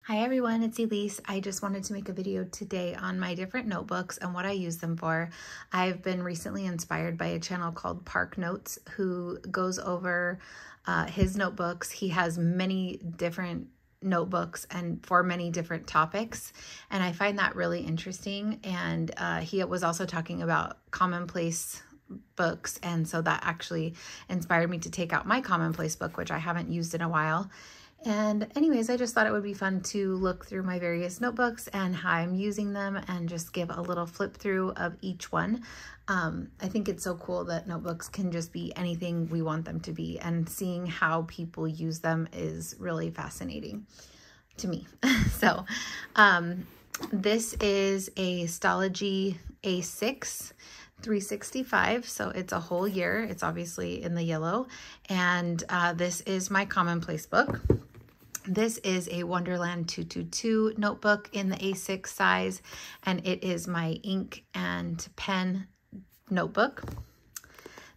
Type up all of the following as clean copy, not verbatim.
Hi everyone, it's Elise. I just wanted to make a video today on my different notebooks and what I use them for. I've been recently inspired by a channel called Park Notes who goes over his notebooks. He has many different notebooks and for many different topics, and I find that really interesting. And he was also talking about commonplace books, and so that actually inspired me to take out my commonplace book, which I haven't used in a while. And anyways, I just thought it would be fun to look through my various notebooks and how I'm using them and just give a little flip through of each one. I think it's so cool that notebooks can just be anything we want them to be, and seeing how people use them is really fascinating to me. So this is a Stalogy A6 365, so it's a whole year. It's obviously in the yellow, and this is my commonplace book. This is a Wonderland 222 notebook in the A6 size, and it is my ink and pen notebook.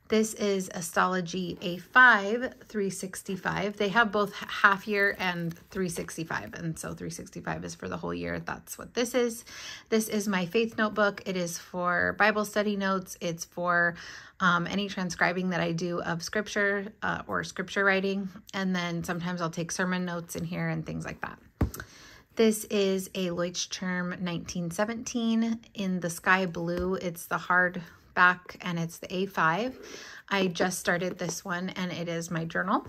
This is a Stalogy A5 365. They have both half year and 365, and so 365 is for the whole year. That's what this is. This is my faith notebook. It is for Bible study notes. It's for any transcribing that I do of scripture or scripture writing, and then sometimes I'll take sermon notes in here and things like that. This is a Leuchtturm 1917 in the sky blue. It's the hardback and it's the A5. I just started this one and it is my journal.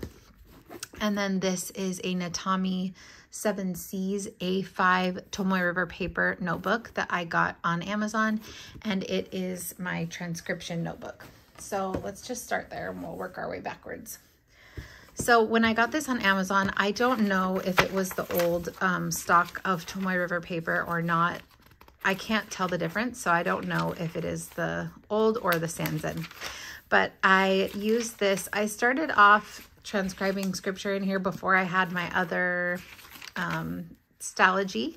And then this is a Natami 7 Seas A5 Tomoe River paper notebook that I got on Amazon, and it is my transcription notebook. So let's just start there and we'll work our way backwards. So when I got this on Amazon, I don't know if it was the old stock of Tomoe River paper or not. I can't tell the difference, so I don't know if it is the old or the Sanzen. But I used this. I started off transcribing scripture in here before I had my other Stalogy.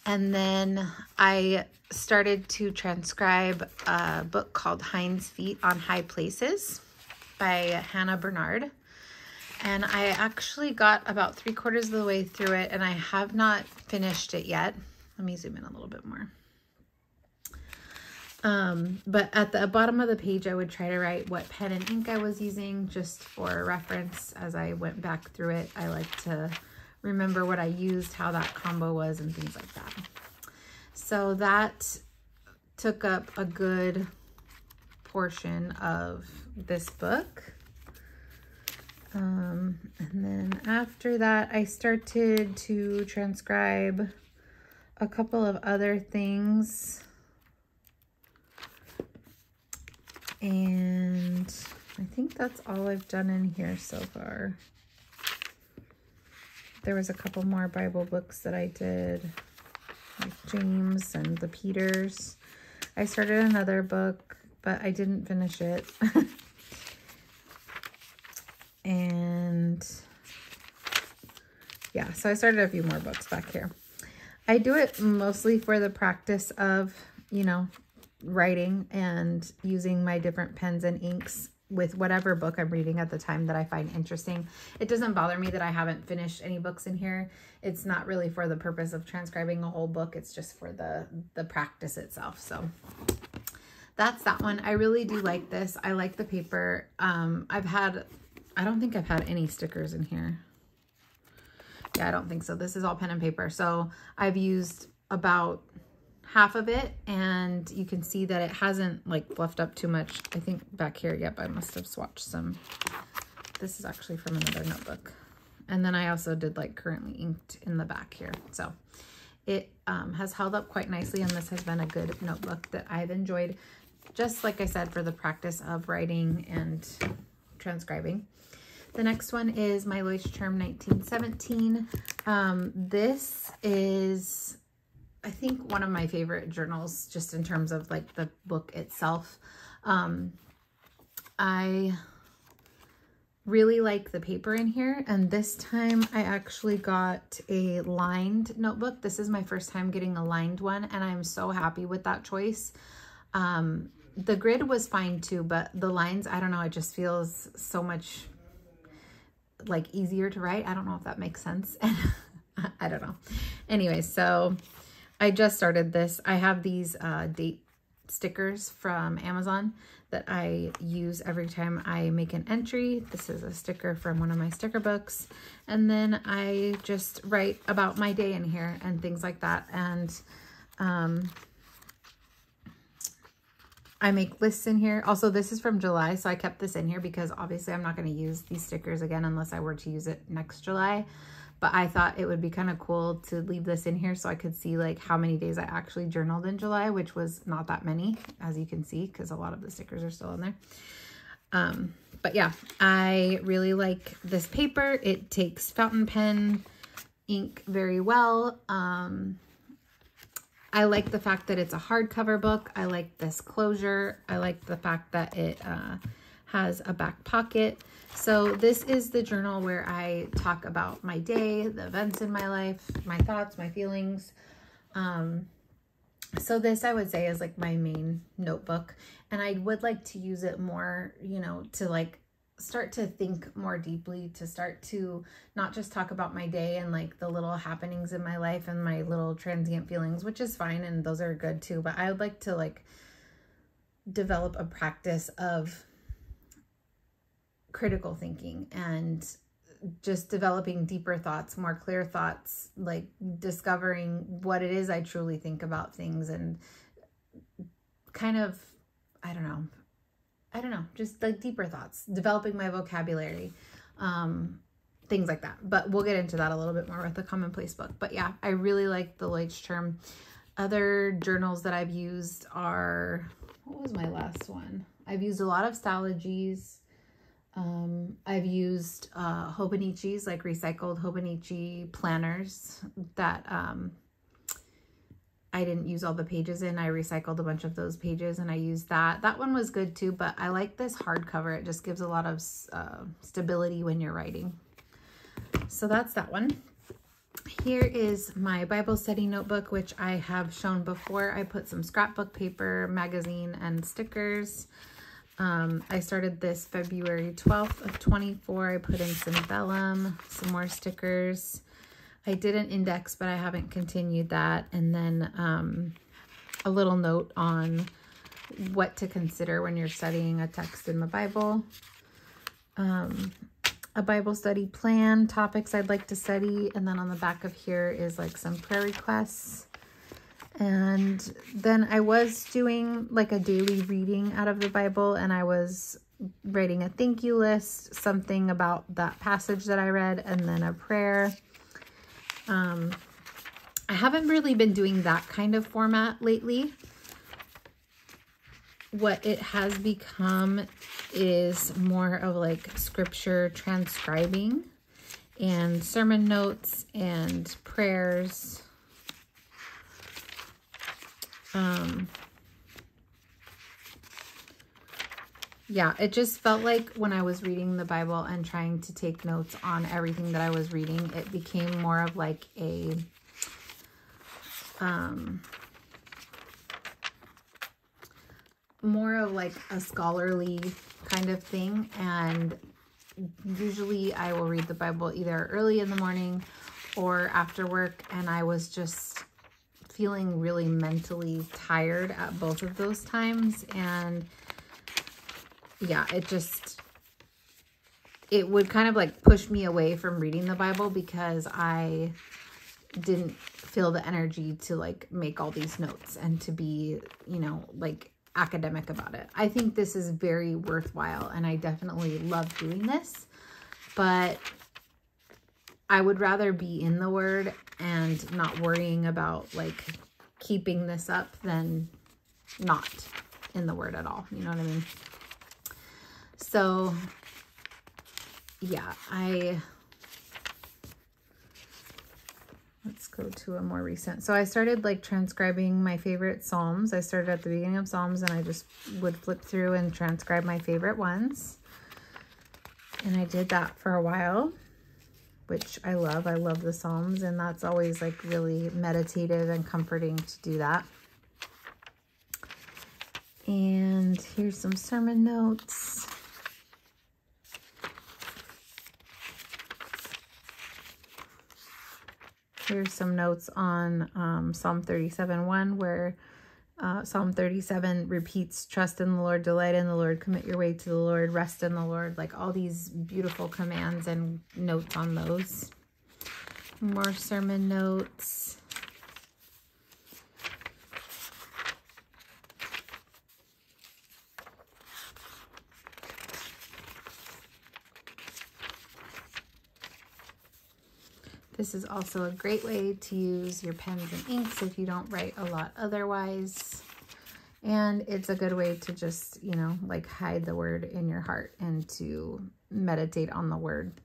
And then I started to transcribe a book called Hind's Feet on High Places by Hannah Bernard. And I actually got about 3/4 of the way through it, and I have not finished it yet. Let me zoom in a little bit more. But at the bottom of the page, I would try to write what pen and ink I was using just for reference as I went back through it. I like to remember what I used, how that combo was, and things like that. So that took up a good portion of this book. And then after that, I started to transcribe a couple of other things. And I think that's all I've done in here so far. There was a couple more Bible books that I did, like James and the Peters. I started another book, but I didn't finish it. And yeah, so I started a few more books back here. I do it mostly for the practice of, you know, writing and using my different pens and inks with whatever book I'm reading at the time that I find interesting. It doesn't bother me that I haven't finished any books in here. It's not really for the purpose of transcribing a whole book. It's just for the practice itself. So that's that one. I really do like this. I like the paper. I don't think I've had any stickers in here. Yeah, I don't think so. This is all pen and paper. So I've used about half of it, and you can see that it hasn't like fluffed up too much. I think back here, yep, I must have swatched some. This is actually from another notebook. And then I also did like currently inked in the back here. So it has held up quite nicely, and this has been a good notebook that I've enjoyed, just like I said, for the practice of writing and transcribing. The next one is my Leuchtturm 1917. This is, I think, one of my favorite journals, just in terms of like the book itself. I really like the paper in here, and this time I actually got a lined notebook. This is my first time getting a lined one, and I'm so happy with that choice. The grid was fine too, but the lines, I don't know, it just feels so much like easier to write. I don't know if that makes sense. I don't know. Anyway, so I just started this. I have these date stickers from Amazon that I use every time I make an entry. This is a sticker from one of my sticker books. And then I just write about my day in here and things like that. And I make lists in here. Also, this is from July, so I kept this in here because obviously I'm not going to use these stickers again unless I were to use it next July. But I thought it would be kind of cool to leave this in here so I could see like how many days I actually journaled in July, which was not that many, as you can see, because a lot of the stickers are still in there. But yeah, I really like this paper. It takes fountain pen ink very well. I like the fact that it's a hardcover book. I like this closure. I like the fact that it has a back pocket. So this is the journal where I talk about my day, the events in my life, my thoughts, my feelings. So this I would say is like my main notebook, and I would like to use it more, you know, to like start to think more deeply, to start to not just talk about my day and like the little happenings in my life and my little transient feelings, which is fine, and those are good too, but I would like to like develop a practice of critical thinking and just developing deeper thoughts, more clear thoughts, like discovering what it is I truly think about things, and kind of, I don't know, just like deeper thoughts, developing my vocabulary, things like that. But we'll get into that a little bit more with the Commonplace book. But yeah, I really like the Leuchtturm. Other journals that I've used are, what was my last one? I've used a lot of Stalogy's. I've used Hobonichi's, like recycled Hobonichi planners that I didn't use all the pages in. I recycled a bunch of those pages and I used that. That one was good too, but I like this hardcover. It just gives a lot of stability when you're writing. So that's that one. Here is my Bible study notebook, which I have shown before. I put some scrapbook paper, magazine, and stickers. I started this February 12th of 24. I put in some vellum, some more stickers. I did an index, but I haven't continued that. And then a little note on what to consider when you're studying a text in the Bible. A Bible study plan, topics I'd like to study. And then on the back of here is like some prayer requests. And then I was doing like a daily reading out of the Bible, and I was writing a thank you list, something about that passage that I read, and then a prayer. I haven't really been doing that kind of format lately. What it has become is more of like scripture transcribing and sermon notes and prayers. Yeah, it just felt like when I was reading the Bible and trying to take notes on everything that I was reading, it became more of like a, scholarly kind of thing. And usually I will read the Bible either early in the morning or after work, and I was just feeling really mentally tired at both of those times. And yeah, it would kind of like push me away from reading the Bible because I didn't feel the energy to like make all these notes and to be, you know, like academic about it. I think this is very worthwhile and I definitely love doing this, but I would rather be in the Word and not worrying about like keeping this up than not in the Word at all. You know what I mean? So yeah, let's go to a more recent. So I started like transcribing my favorite Psalms. I started at the beginning of Psalms and I just would flip through and transcribe my favorite ones. And I did that for a while, which I love. I love the Psalms, and that's always like really meditative and comforting to do that. And here's some sermon notes. Here's some notes on Psalm 37:1, where Psalm 37 repeats, trust in the Lord, delight in the Lord, commit your way to the Lord, rest in the Lord. Like all these beautiful commands and notes on those. More sermon notes. This is also a great way to use your pens and inks if you don't write a lot otherwise. And it's a good way to just, you know, like hide the word in your heart and to meditate on the word.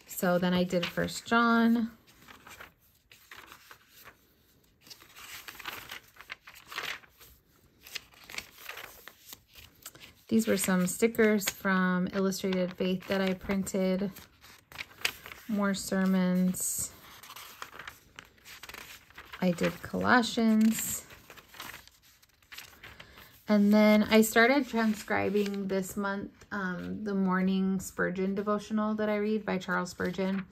So then I did 1 John. These were some stickers from Illustrated Faith that I printed. More sermons. I did Colossians. And then I started transcribing this month the morning Spurgeon devotional that I read by Charles Spurgeon.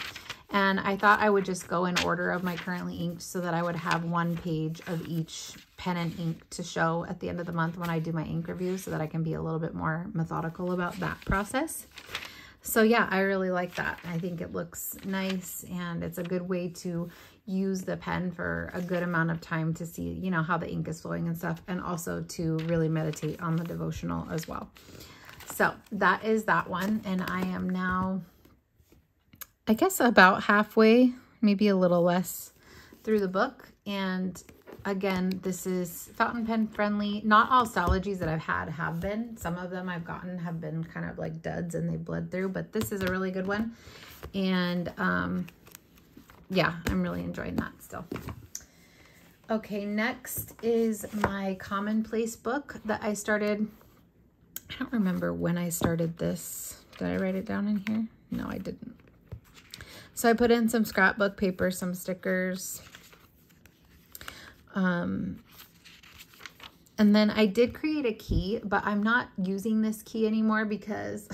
And I thought I would just go in order of my currently inked so that I would have one page of each pen and ink to show at the end of the month when I do my ink review, so that I can be a little bit more methodical about that process. So yeah, I really like that. I think it looks nice, and it's a good way to use the pen for a good amount of time to see, you know, how the ink is flowing and stuff, and also to really meditate on the devotional as well. So that is that one. And I am now, I guess, about halfway, maybe a little less through the book. And again, this is fountain pen friendly. Not all Stalogies that I've had have been. Some of them I've gotten have been kind of like duds and they bled through, but this is a really good one. And yeah, I'm really enjoying that still. Okay, next is my commonplace book that I started. I don't remember when I started this. Did I write it down in here? No, I didn't. So I put in some scrapbook paper, some stickers. And then I did create a key, but I'm not using this key anymore because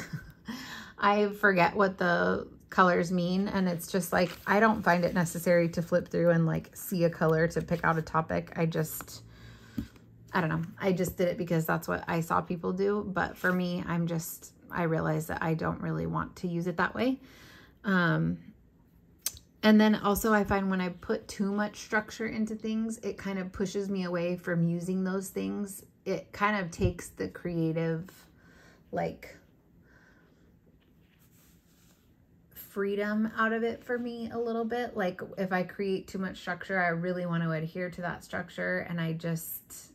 I forget what the colors mean. And it's just like, I don't find it necessary to flip through and like see a color to pick out a topic. I don't know. I just did it because that's what I saw people do. But for me, I realized that I don't really want to use it that way. And then also I find when I put too much structure into things, it kind of pushes me away from using those things. It kind of takes the creative, like, freedom out of it for me a little bit. Like if I create too much structure, I really want to adhere to that structure. And I just,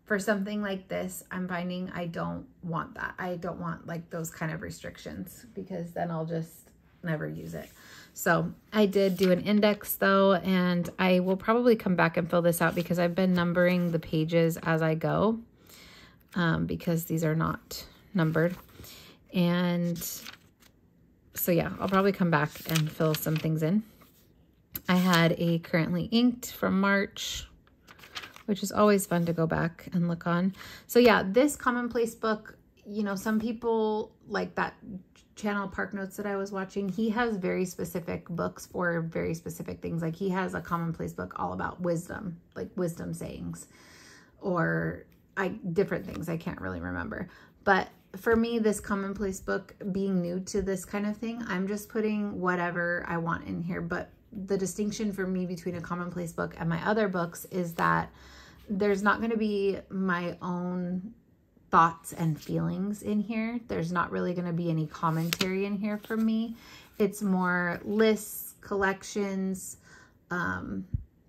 for something like this, I'm finding I don't want that. I don't want like those kind of restrictions, because then I'll just never use it. So I did do an index though, and I will probably come back and fill this out because I've been numbering the pages as I go, because these are not numbered. And so yeah, I'll probably come back and fill some things in. I had a currently inked from March, which is always fun to go back and look on. So yeah, this commonplace book, you know, some people like that channel Park Notes that I was watching, he has very specific books for very specific things. Like he has a commonplace book all about wisdom, like wisdom sayings, or different things. I can't really remember. But for me, this commonplace book, being new to this kind of thing, I'm just putting whatever I want in here. But the distinction for me between a commonplace book and my other books is that there's not going to be my own thoughts and feelings in here. There's not really going to be any commentary in here from me. It's more lists, collections,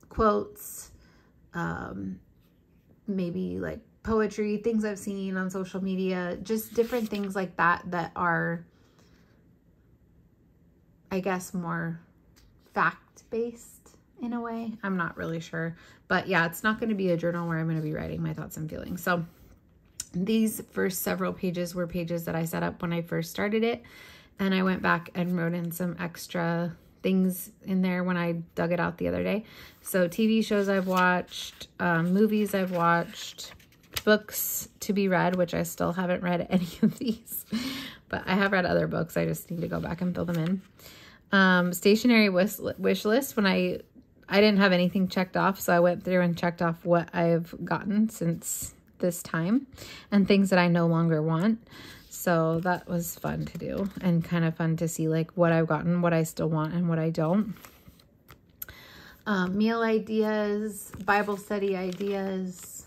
quotes, maybe like poetry, things I've seen on social media, just different things like that that are, I guess, more fact-based in a way. I'm not really sure. But yeah, it's not going to be a journal where I'm going to be writing my thoughts and feelings. So these first several pages were pages that I set up when I first started it. And I went back and wrote in some extra things in there when I dug it out the other day. So TV shows I've watched, movies I've watched, books to be read, which I still haven't read any of these, but I have read other books. I just need to go back and fill them in. Stationery wish list. When I I didn't have anything checked off, so I went through and checked off what I've gotten since this time and things that I no longer want. So that was fun to do and kind of fun to see like what I've gotten, what I still want and what I don't. Meal ideas, Bible study ideas,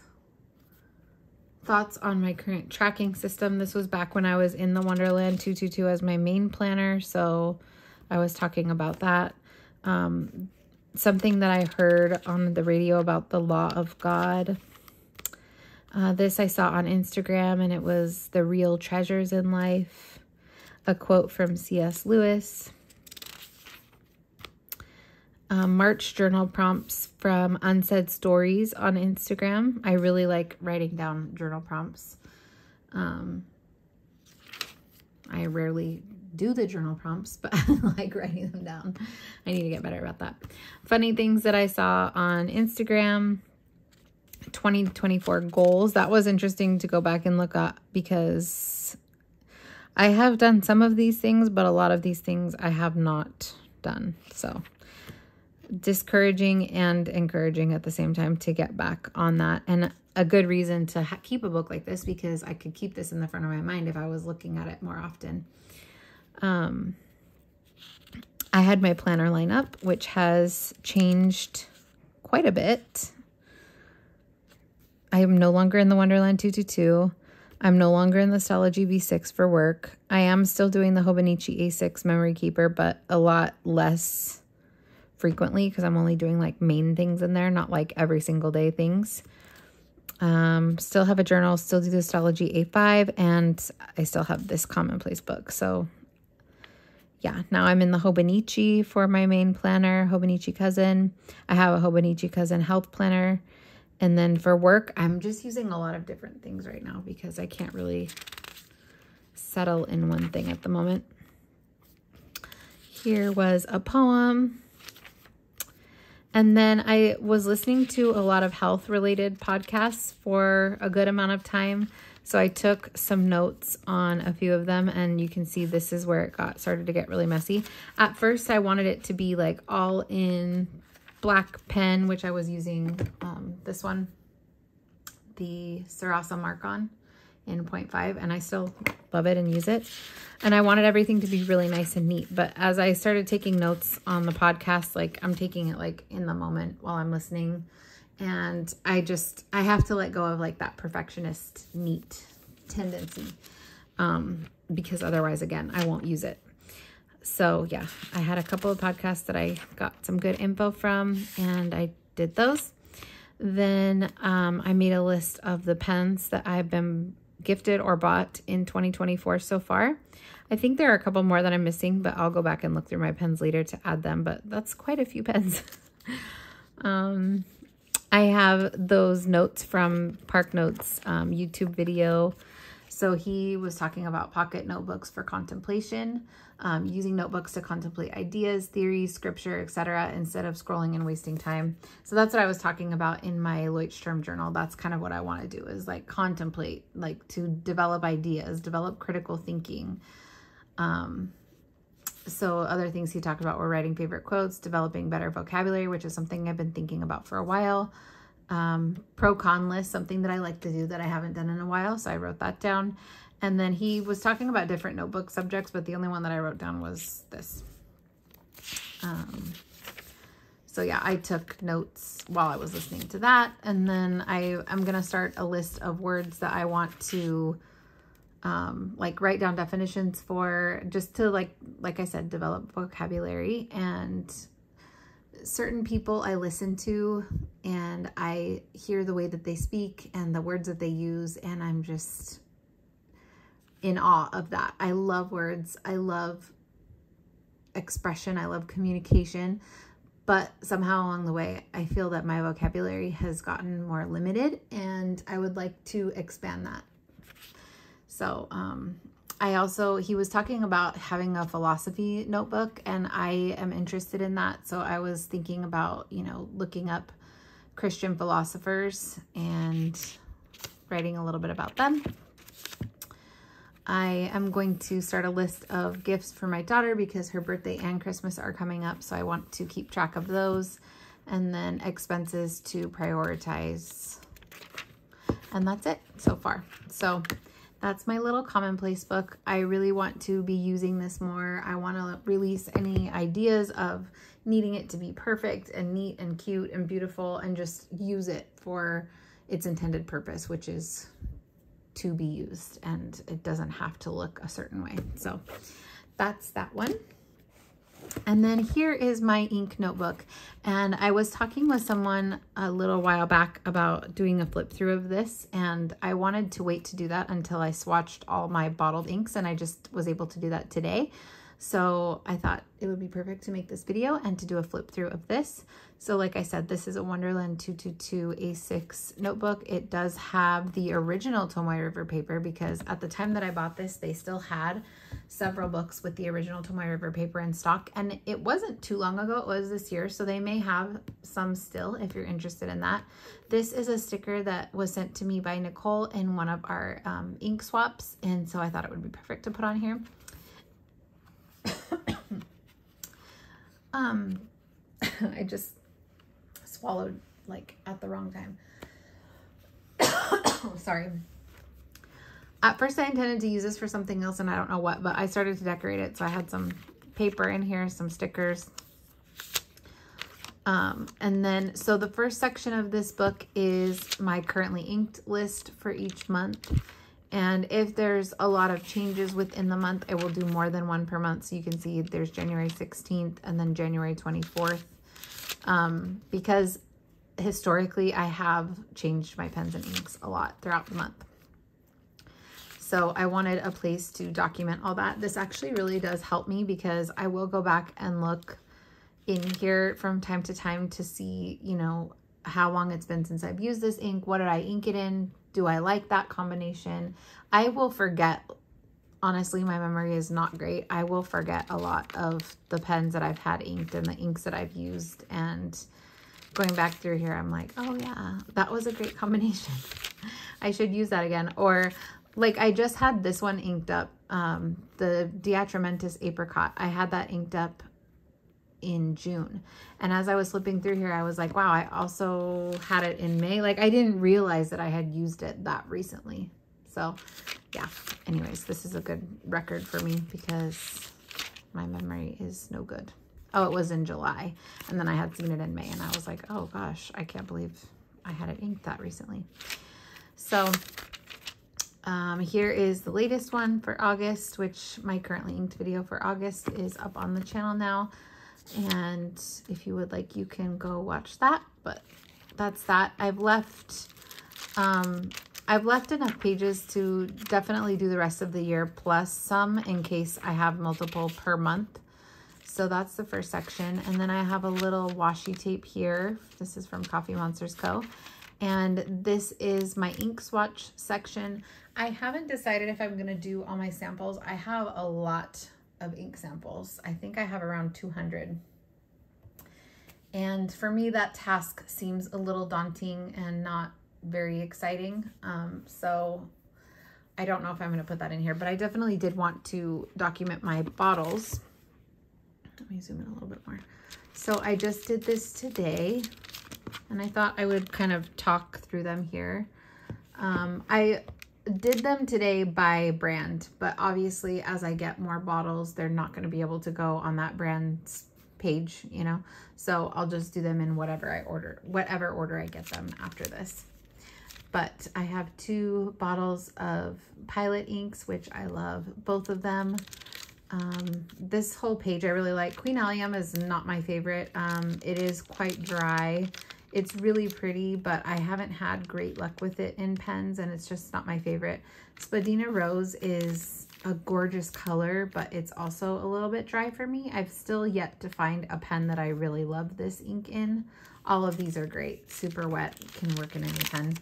thoughts on my current tracking system. This was back when I was in the Wonderland 222 as my main planner, so I was talking about that. Something that I heard on the radio about the law of God. This I saw on Instagram, and it was the real treasures in life. A quote from C.S. Lewis. March journal prompts from Unsaid Stories on Instagram. I really like writing down journal prompts. I rarely do the journal prompts, but I like writing them down. I need to get better about that. Funny things that I saw on Instagram. 2024 goals. That was interesting to go back and look up because I have done some of these things, but a lot of these things I have not done. So discouraging and encouraging at the same time to get back on that. And a good reason to keep a book like this, because I could keep this in the front of my mind if I was looking at it more often. I had my planner lineup, which has changed quite a bit. I am no longer in the Wonderland 222. I'm no longer in the Stella GB6 for work. I am still doing the Hobonichi A6 memory keeper, but a lot less frequently because I'm only doing like main things in there, not like every single day things. Still have a journal, still do the Astrology A5, and I still have this commonplace book. So yeah, now I'm in the Hobonichi for my main planner, Hobonichi Cousin. I have a Hobonichi Cousin health planner. And then for work, I'm just using a lot of different things right now because I can't really settle in one thing at the moment. Here was a poem. And then I was listening to a lot of health-related podcasts for a good amount of time. So I took some notes on a few of them, and you can see this is where it started to get really messy. At first, I wanted it to be like all in black pen, which I was using this one, the Sarasa Mark-On in 0.5, and I still love it and use it. And I wanted everything to be really nice and neat. But as I started taking notes on the podcast, like I'm taking it like in the moment while I'm listening. And I have to let go of like that perfectionist neat tendency because otherwise, again, I won't use it. So yeah, I had a couple of podcasts that I got some good info from, and I did those. Then I made a list of the pens that I've been gifted or bought in 2024 so far. I think there are a couple more that I'm missing, but I'll go back and look through my pens later to add them, but that's quite a few pens. I have those notes from Park Notes YouTube video. So he was talking about pocket notebooks for contemplation, using notebooks to contemplate ideas, theories, scripture, etc., instead of scrolling and wasting time. So that's what I was talking about in my Leuchtturm journal. That's kind of what I want to do, is like contemplate, like to develop ideas, develop critical thinking. So other things he talked about were writing favorite quotes, developing better vocabulary, which is something I've been thinking about for a while. Pro-con list, something that I like to do that I haven't done in a while. So I wrote that down. And then he was talking about different notebook subjects, but the only one that I wrote down was this. So yeah, I took notes while I was listening to that. And then I'm going to start a list of words that I want to like write down definitions for, just to like I said, develop vocabulary. And certain people I listen to and I hear the way that they speak and the words that they use, and I'm just in awe of that. I love words. I love expression. I love communication. But somehow along the way, I feel that my vocabulary has gotten more limited, and I would like to expand that. So he was talking about having a philosophy notebook, and I am interested in that. So I was thinking about, looking up Christian philosophers and writing a little bit about them. I am going to start a list of gifts for my daughter because her birthday and Christmas are coming up. So I want to keep track of those. and then expenses to prioritize. And that's it so far. So that's my little commonplace book. I really want to be using this more. I want to release any ideas of needing it to be perfect and neat and cute and beautiful, and just use it for its intended purpose, which is to be used, and it doesn't have to look a certain way. So that's that one. And then here is my ink notebook. And I was talking with someone a little while back about doing a flip through of this, and I wanted to wait to do that until I swatched all my bottled inks, and I just was able to do that today. So I thought it would be perfect to make this video and to do a flip through of this. So like I said, this is a Wonderland 222 A6 notebook. It does have the original Tomoe River paper, because at the time that I bought this, they still had several books with the original Tomoe River paper in stock. And it wasn't too long ago, it was this year, so they may have some still if you're interested in that. This is a sticker that was sent to me by Nicole in one of our ink swaps, and so I thought it would be perfect to put on here. I just swallowed like at the wrong time. Sorry. At first I intended to use this for something else, and I don't know what, but I started to decorate it. So I had some paper in here, some stickers. And then, so the first section of this book is my currently inked list for each month. And if there's a lot of changes within the month, I will do more than one per month. So you can see there's January 16th and then January 24th. Because historically I have changed my pens and inks a lot throughout the month. So I wanted a place to document all that. This actually really does help me, because I will go back and look in here from time to time to see, you know, how long it's been since I've used this ink. What did I ink it in? Do I like that combination? I will forget. Honestly, my memory is not great. I will forget a lot of the pens that I've had inked and the inks that I've used. And going back through here, I'm like, oh yeah, that was a great combination. I should use that again. Or like I just had this one inked up, the Diatramentis Apricot. I had that inked up in June. And as I was flipping through here, I was like, wow, I also had it in May. Like I didn't realize that I had used it that recently. So yeah, anyways, this is a good record for me because my memory is no good. Oh, it was in July, and then I had seen it in May, and I was like, oh gosh, I can't believe I had it inked that recently. So here is the latest one for August, which my currently inked video for August is up on the channel now. And if you would like, you can go watch that, but that's that. I've left enough pages to definitely do the rest of the year, plus some in case I have multiple per month. So that's the first section. And then I have a little washi tape here. This is from Coffee Monsters Co. And this is my ink swatch section. I haven't decided if I'm gonna do all my samples. I have a lot of ink samples. I think I have around 200. And for me, that task seems a little daunting and not very exciting. So I don't know if I'm gonna put that in here, but I definitely did want to document my bottles. Let me zoom in a little bit more. So I just did this today, and I thought I would kind of talk through them here. I did them today by brand, but obviously as I get more bottles, they're not going to be able to go on that brand's page, you know, so I'll just do them in whatever order I get them after this. But I have 2 bottles of Pilot inks, which I love both of them. This whole page I really like. Queen Allium is not my favorite. It is quite dry. It's really pretty, but I haven't had great luck with it in pens, and it's just not my favorite. Spadina Rose is a gorgeous color, but it's also a little bit dry for me. I've still yet to find a pen that I really love this ink in. All of these are great. Super wet, can work in any pen.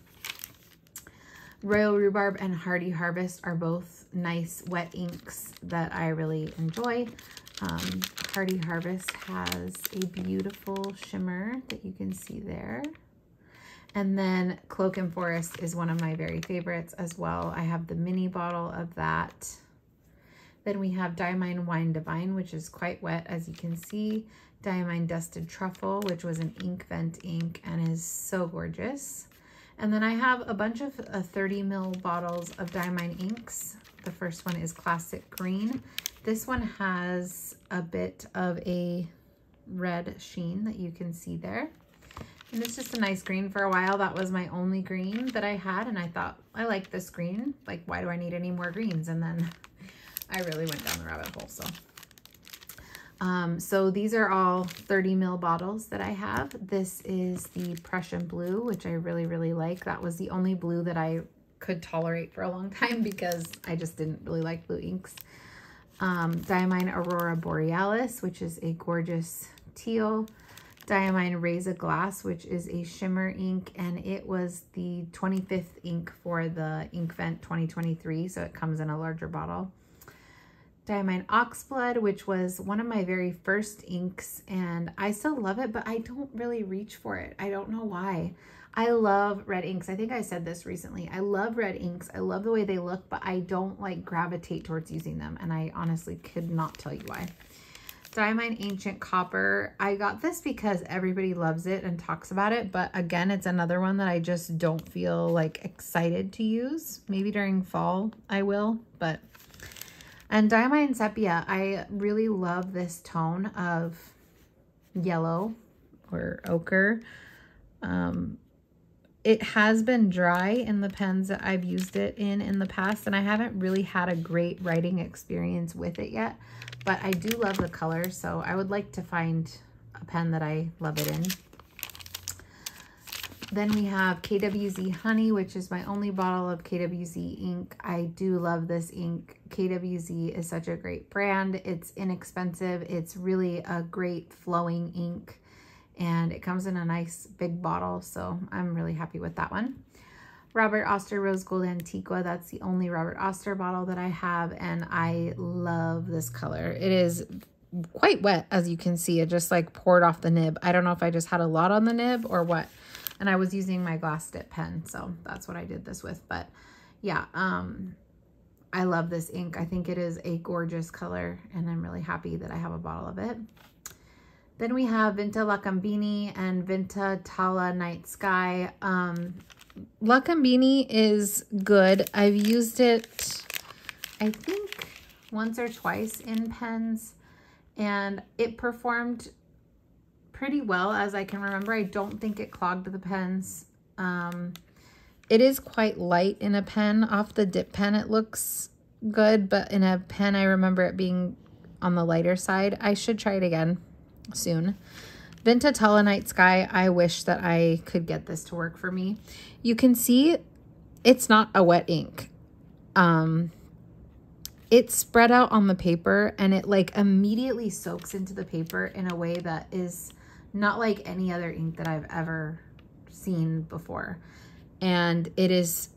Royal Rhubarb and Hardy Harvest are both nice wet inks that I really enjoy. Hardy Harvest has a beautiful shimmer that you can see there. And then Cloak and Forest is one of my very favorites as well. I have the mini bottle of that. Then we have Diamine Wine Divine, which is quite wet, as you can see. Diamine Dusted Truffle, which was an Inkvent ink and is so gorgeous. And then I have a bunch of 30 ml bottles of Diamine inks. The first one is Classic Green. This one has a bit of a red sheen that you can see there. And it's just a nice green. For a while, that was my only green that I had. And I thought, I like this green. Like, why do I need any more greens? And then I really went down the rabbit hole, so these are all 30 ml bottles that I have. This is the Prussian blue, which I really, really like. That was the only blue that I could tolerate for a long time because I just didn't really like blue inks. Diamine Aurora Borealis, which is a gorgeous teal. Diamine Raise a Glass, which is a shimmer ink, and it was the 25th ink for the Inkvent 2023, so it comes in a larger bottle. Diamine Oxblood, which was one of my very first inks, and I still love it, but I don't really reach for it. I don't know why. I love red inks. I think I said this recently. I love red inks. I love the way they look, but I don't like gravitate towards using them, and I honestly could not tell you why. Diamine Ancient Copper. I got this because everybody loves it and talks about it, but again, it's another one that I just don't feel like excited to use. Maybe during fall I will, but... And Diamine Sepia, I really love this tone of yellow or ochre. It has been dry in the pens that I've used it in the past, and I haven't really had a great writing experience with it yet, but I do love the color, so I would like to find a pen that I love it in. Then we have KWZ Honey, which is my only bottle of KWZ ink. I do love this ink. KWZ is such a great brand. It's inexpensive. It's really a great flowing ink, and it comes in a nice big bottle, so I'm really happy with that one. Robert Oster Rose Gold Antiqua. That's the only Robert Oster bottle that I have, and I love this color. It is quite wet, as you can see. It just like poured off the nib. I don't know if I just had a lot on the nib or what. And I was using my glass dip pen, so that's what I did this with. But yeah, I love this ink. I think it is a gorgeous color, and I'm really happy that I have a bottle of it. Then we have Vinta Lacambini and Vinta Tala Night Sky. Lacambini is good. I've used it, I think, once or twice in pens, and it performed pretty well as I can remember. I don't think it clogged the pens. It is quite light in a pen. Off the dip pen it looks good, but in a pen I remember it being on the lighter side. I should try it again soon. Vinta Tala Night Sky, I wish that I could get this to work for me. You can see it's not a wet ink. It's spread out on the paper, and it like immediately soaks into the paper in a way that is not like any other ink that I've ever seen before. And it is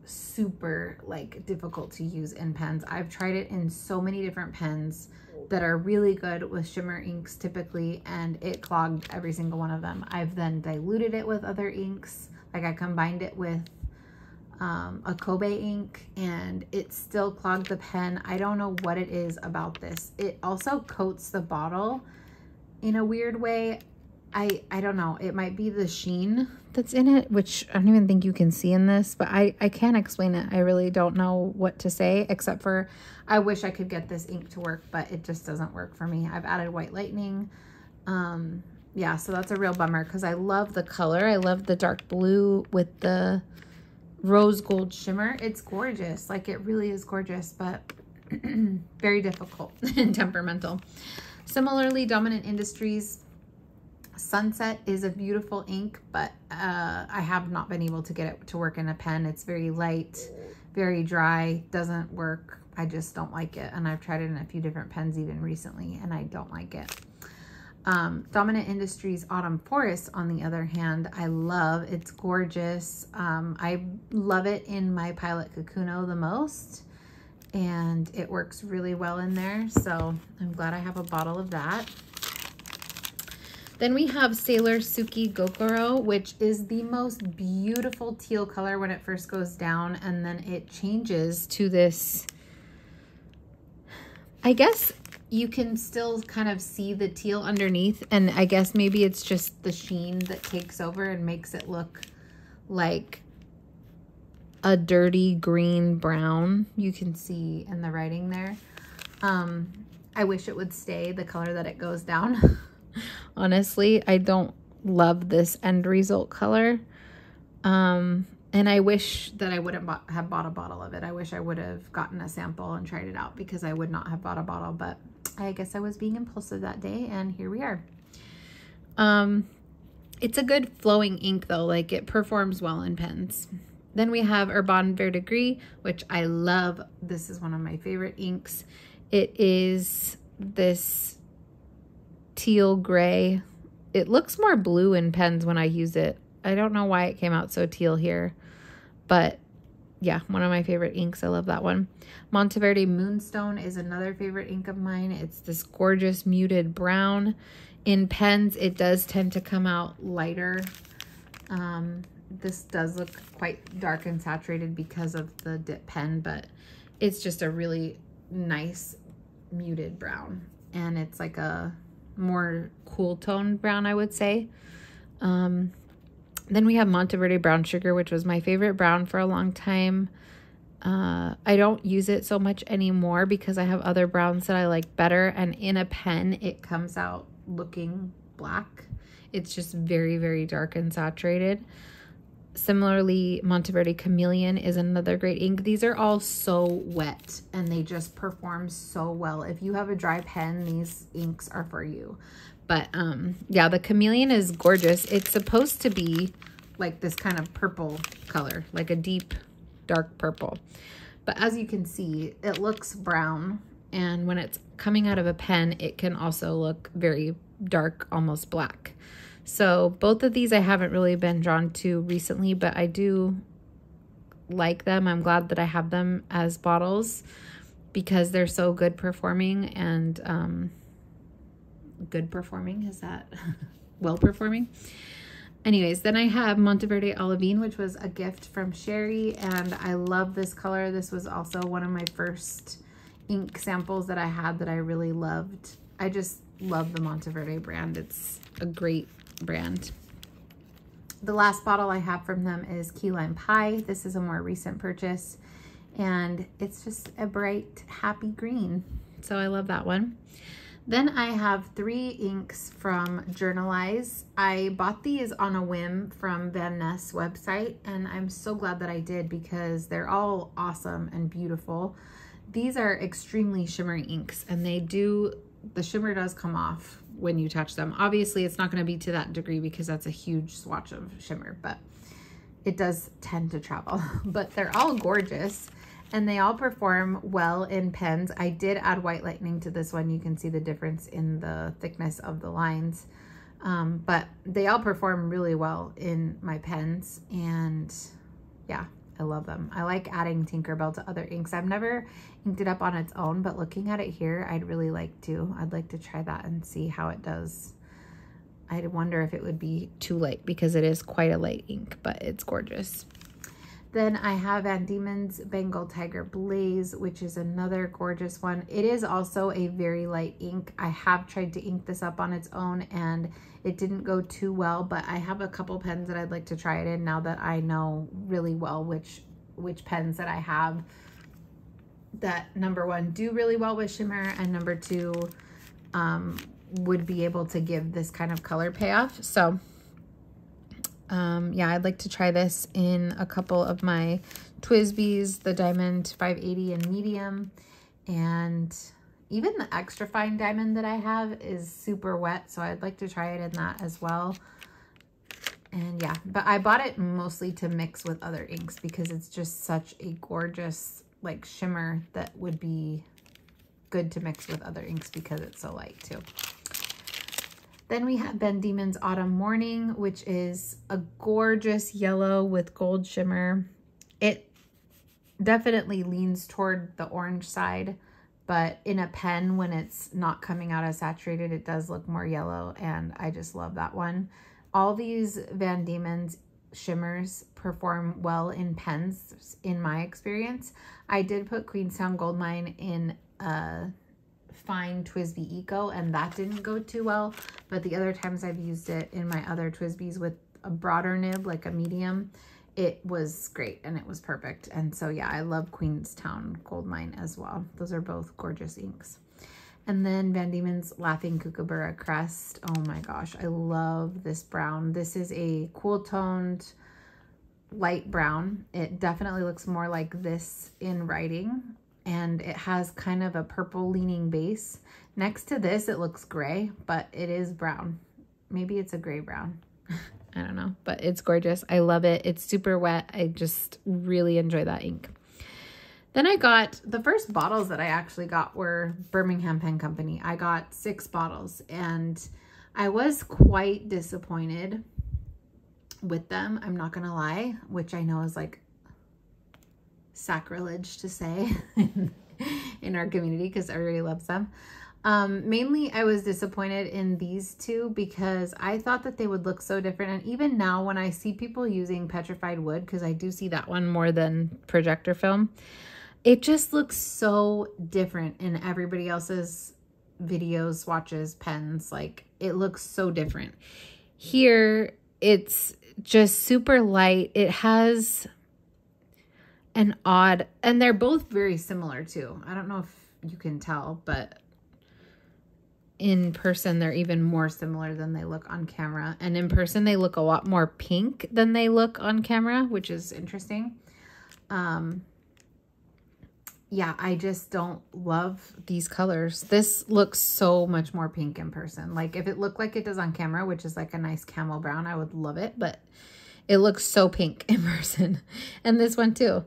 super like difficult to use in pens. I've tried it in so many different pens that are really good with shimmer inks typically, and it clogged every single one of them. I've then diluted it with other inks. Like I combined it with a Kobe ink, and it still clogged the pen. I don't know what it is about this. It also coats the bottle in a weird way. I don't know. It might be the sheen that's in it, which I don't even think you can see in this, but I can't explain it. I really don't know what to say, except for I wish I could get this ink to work, but it just doesn't work for me. I've added White Lightning. Yeah, so that's a real bummer because I love the color. I love the dark blue with the rose gold shimmer. It's gorgeous. Like, it really is gorgeous, but very difficult and temperamental. Similarly, Dominant Industries Sunset is a beautiful ink, but I have not been able to get it to work in a pen. It's very light, very dry, doesn't work. I just don't like it, and I've tried it in a few different pens even recently, and I don't like it. Dominant Industries Autumn Forest, on the other hand, I love. It's gorgeous. I love it in my Pilot Kakuno the most, and it works really well in there, so I'm glad I have a bottle of that. Then we have Sailor Suki Gokoro, which is the most beautiful teal color when it first goes down, and then it changes to this, I guess you can still kind of see the teal underneath, and I guess maybe it's just the sheen that takes over and makes it look like a dirty green brown. You can see in the writing there. I wish it would stay the color that it goes down. Honestly, I don't love this end result color. And I wish that I wouldn't have bought a bottle of it. I wish I would have gotten a sample and tried it out, because I would not have bought a bottle, but I guess I was being impulsive that day, and here we are. It's a good flowing ink though, like it performs well in pens. Then we have Urban Verdigris, which I love. This is one of my favorite inks. It is this teal gray. It looks more blue in pens when I use it. I don't know why it came out so teal here, but yeah, one of my favorite inks. I love that one. Monteverde Moonstone is another favorite ink of mine. It's this gorgeous muted brown. In pens, it does tend to come out lighter. This does look quite dark and saturated because of the dip pen, but it's just a really nice muted brown. And it's like a more cool toned brown, I would say. Then we have Monteverde Brown Sugar, which was my favorite brown for a long time. I don't use it so much anymore because I have other browns that I like better. And in a pen, it comes out looking black. It's just very, very dark and saturated. Similarly, Monteverde Chameleon is another great ink. These are all so wet and they just perform so well. If you have a dry pen, these inks are for you. But yeah, the Chameleon is gorgeous. It's supposed to be like this kind of purple color, like a deep dark purple. But as you can see, it looks brown. And when it's coming out of a pen, it can also look very dark, almost black. So both of these I haven't really been drawn to recently, but I do like them. I'm glad that I have them as bottles because they're so good performing and good performing. Is that well performing? Anyways, then I have Monteverde Olivine, which was a gift from Sherry, and I love this color. This was also one of my first ink samples that I had that I really loved. I just love the Monteverde brand. It's a great brand. The last bottle I have from them is Key Lime Pie. This is a more recent purchase, and it's just a bright, happy green. So I love that one. Then I have 3 inks from Journalize. I bought these on a whim from Van Ness website, and I'm so glad that I did because they're all awesome and beautiful. These are extremely shimmery inks, and the shimmer does come off when you touch them. Obviously, it's not going to be to that degree because that's a huge swatch of shimmer, but it does tend to travel. But they're all gorgeous. And they all perform well in pens. I did add White Lightning to this one. You can see the difference in the thickness of the lines. But they all perform really well in my pens. And yeah, I love them. I like adding Tinkerbell to other inks. I've never inked it up on its own, but looking at it here, I'd really like to. I'd like to try that and see how it does. I wonder if it would be too light because it is quite a light ink, but it's gorgeous. Then I have Van Diemen's Bengal Tiger Blaze, which is another gorgeous one. It is also a very light ink. I have tried to ink this up on its own and it didn't go too well, but I have a couple pens that I'd like to try it in now that I know really well which pens that I have that, number 1, do really well with shimmer, and number 2, would be able to give this kind of color payoff. So yeah, I'd like to try this in a couple of my TWSBIs, the Diamond 580 in medium, and even the extra fine diamond that I have is super wet, so I'd like to try it in that as well. And yeah, but I bought it mostly to mix with other inks because it's just such a gorgeous like shimmer that would be good to mix with other inks because it's so light too. Then we have Ben Diemen's Autumn Morning, which is a gorgeous yellow with gold shimmer. It definitely leans toward the orange side, but in a pen, when it's not coming out as saturated, it does look more yellow, and I just love that one. All these Van Diemen's shimmers perform well in pens, in my experience. I did put Queenstown Goldmine in a fine TWSBI Eco, and that didn't go too well. But the other times I've used it in my other TWSBIs with a broader nib, like a medium, it was great and it was perfect. And so yeah, I love Queenstown Goldmine as well. Those are both gorgeous inks. And then Van Diemen's Laughing Kookaburra Crest. Oh my gosh, I love this brown. This is a cool toned light brown. It definitely looks more like this in writing, and it has kind of a purple leaning base. Next to this, it looks gray, but it is brown. Maybe it's a gray brown. I don't know, but it's gorgeous. I love it. It's super wet. I just really enjoy that ink. Then I got, the first bottles that I actually got were Birmingham Pen Company. I got 6 bottles and I was quite disappointed with them. I'm not gonna lie, which I know is like sacrilege to say in our community because everybody loves them. Mainly I was disappointed in these two because I thought that they would look so different. And even now when I see people using petrified wood, because I do see that one more than projector film, it just looks so different in everybody else's videos, swatches, pens. Like it looks so different. Here it's just super light. It has an odd, and they're both very similar too. I don't know if you can tell, but in person, they're even more similar than they look on camera. And in person, they look a lot more pink than they look on camera, which is interesting. Yeah, I just don't love these colors. This looks so much more pink in person. Like if it looked like it does on camera, which is like a nice camel brown, I would love it, but it looks so pink in person. And this one too.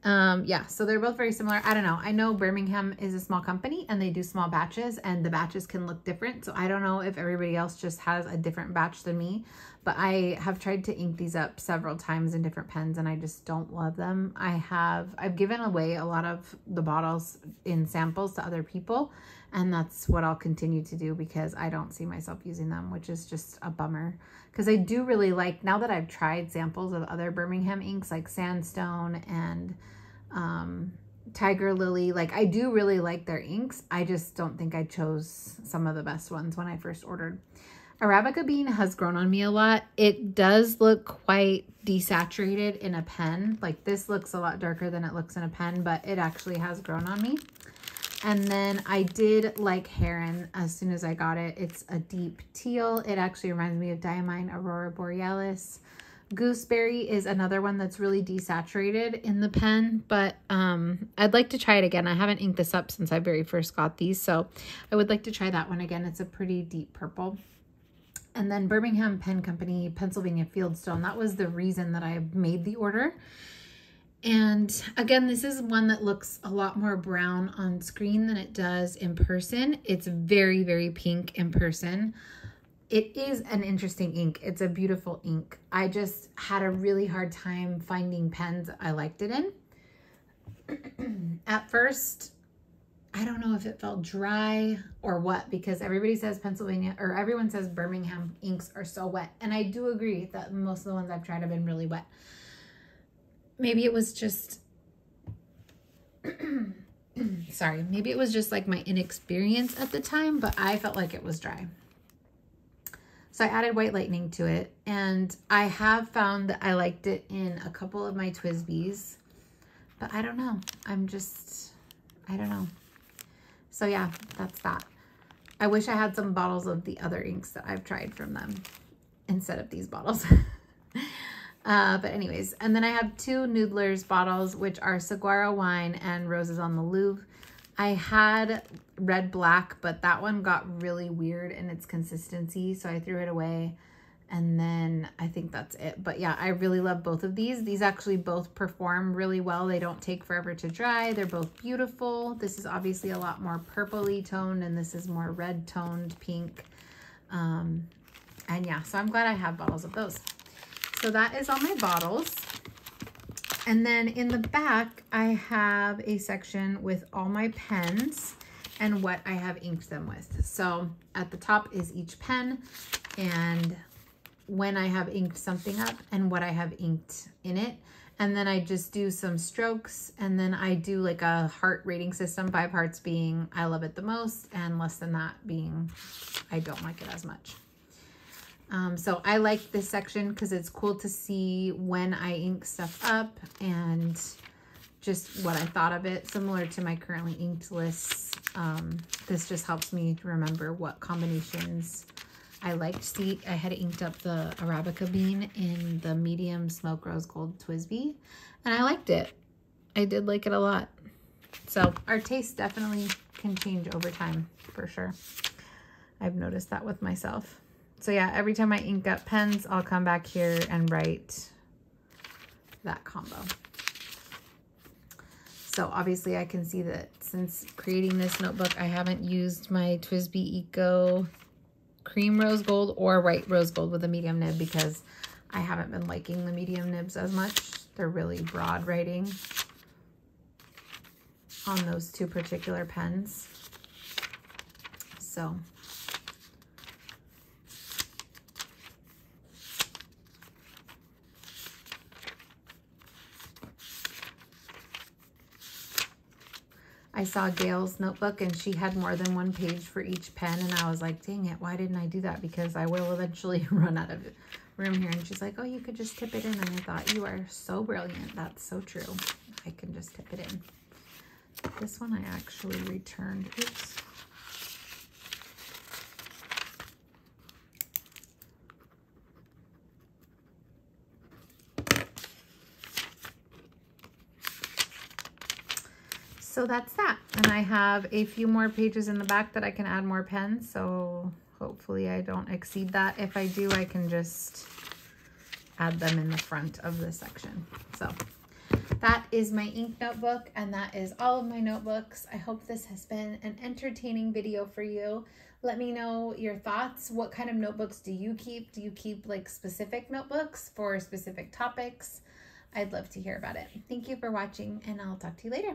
Yeah, so they're both very similar. I don't know. I know Birmingham is a small company and they do small batches and the batches can look different. So I don't know if everybody else just has a different batch than me, but I have tried to ink these up several times in different pens and I just don't love them. I've given away a lot of the bottles in samples to other people, and that's what I'll continue to do because I don't see myself using them, which is just a bummer. Because I do really like, now that I've tried samples of other Birmingham inks like Sandstone and Tiger Lily, like I do really like their inks. I just don't think I chose some of the best ones when I first ordered. Arabica Bean has grown on me a lot. It does look quite desaturated in a pen. Like this looks a lot darker than it looks in a pen, but it actually has grown on me. And then I did like Heron as soon as I got it. It's a deep teal. It actually reminds me of Diamine Aurora Borealis. Gooseberry is another one that's really desaturated in the pen, but I'd like to try it again. I haven't inked this up since I very first got these, so I would like to try that one again. It's a pretty deep purple. And then Birmingham Pen Company, Pennsylvania Fieldstone. That was the reason that I made the order. And again, this is one that looks a lot more brown on screen than it does in person. It's very, very pink in person. It is an interesting ink. It's a beautiful ink. I just had a really hard time finding pens I liked it in. At first, I don't know if it felt dry or what, because everybody says Pennsylvania, or everyone says Birmingham inks are so wet. And I do agree that most of the ones I've tried have been really wet. Maybe it was just, sorry, maybe it was just like my inexperience at the time, but I felt like it was dry. So I added White Lightning to it, and I have found that I liked it in a couple of my TWSBIs, but I don't know. I don't know. So yeah, that's that. I wish I had some bottles of the other inks that I've tried from them instead of these bottles. But anyways, and then I have 2 Noodlers bottles, which are Saguaro Wine and Roses on the Louvre. I had Red Black, but that one got really weird in its consistency, so I threw it away. And then I think that's it. But yeah, I really love both of these. These actually both perform really well. They don't take forever to dry. They're both beautiful. This is obviously a lot more purpley toned, and this is more red toned pink. And yeah, so I'm glad I have bottles of those. So that is all my bottles. And then in the back, I have a section with all my pens and what I have inked them with. So at the top is each pen and when I have inked something up and what I have inked in it. And then I just do some strokes, and then I do like a heart rating system, 5 hearts being I love it the most, and less than that being I don't like it as much. So I like this section because it's cool to see when I ink stuff up and just what I thought of it, similar to my currently inked lists. This just helps me to remember what combinations I liked. See, I had inked up the Arabica bean in the medium smoke rose gold TWSBI, and I liked it. I did like it a lot. So our taste definitely can change over time, for sure. I've noticed that with myself. So yeah, every time I ink up pens, I'll come back here and write that combo. So obviously I can see that since creating this notebook, I haven't used my TWSBI Eco cream rose gold or white rose gold with a medium nib because I haven't been liking the medium nibs as much. They're really broad writing on those two particular pens. So I saw Gail's notebook and she had more than 1 page for each pen, and I was like, dang it, why didn't I do that? Because I will eventually run out of room here. And she's like, oh, you could just tip it in. And I thought, you are so brilliant. That's so true. I can just tip it in. This one I actually returned. Oops. So that's that. And I have a few more pages in the back that I can add more pens. So hopefully I don't exceed that. If I do, I can just add them in the front of this section. So that is my ink notebook, and that is all of my notebooks. I hope this has been an entertaining video for you. Let me know your thoughts. What kind of notebooks do you keep? Do you keep like specific notebooks for specific topics? I'd love to hear about it. Thank you for watching, and I'll talk to you later.